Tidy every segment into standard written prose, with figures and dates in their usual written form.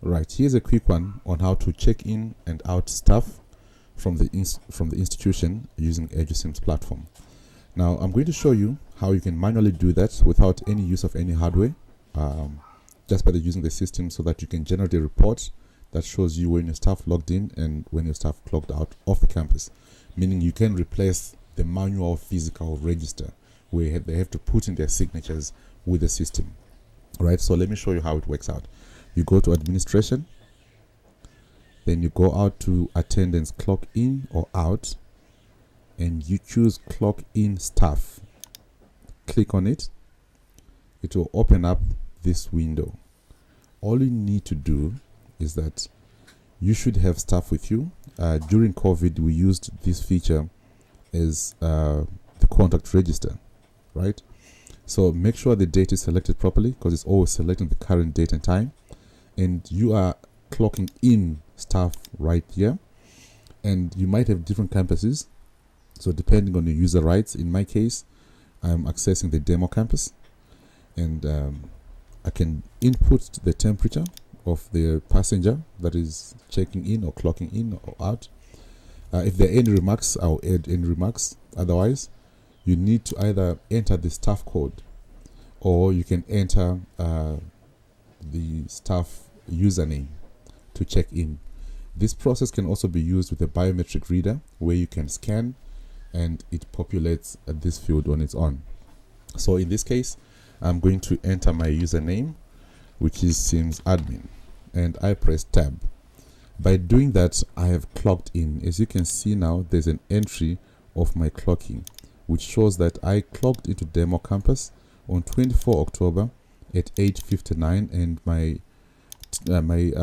Right, here's a quick one on how to check in and out staff from the institution using edusyms platform. Now I'm going to show you how you can manually do that without any use of any hardware, just by using the system, so that you can generate a report that shows you when your staff logged in and when your staff clocked out of the campus, meaning you can replace the manual physical register where they have to put in their signatures with the system. Right, so let me show you how it works out. You go to administration, then you go out to attendance clock in or out, and you choose clock in staff. Click on it. It will open up this window. All you need to do is that you should have staff with you. During COVID, we used this feature as the contact register, right? So make sure the date is selected properly, because it's always selecting the current date and time, and you are clocking in staff right here. And you might have different campuses, so depending on your user rights, in my case I'm accessing the demo campus, and I can input the temperature of the passenger that is checking in or clocking in or out. If there are any remarks, I'll add any remarks. Otherwise, you need to either enter the staff code, or you can enter the staff username to check in. This process can also be used with a biometric reader, where you can scan and it populates this field on its own. So in this case, I'm going to enter my username, which is Sims admin, and I press tab. By doing that, I have clocked in. As you can see now, there's an entry of my clocking, which shows that I clocked into demo campus on 24 October at 8:59, and my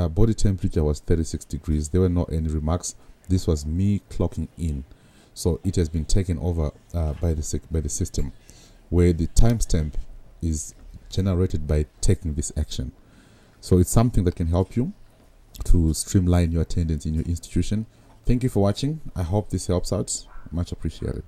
body temperature was 36 degrees. There were not any remarks. This was me clocking in. So it has been taken over by the system, where the timestamp is generated by taking this action. So it's something that can help you to streamline your attendance in your institution. Thank you for watching. I hope this helps out. Much appreciated.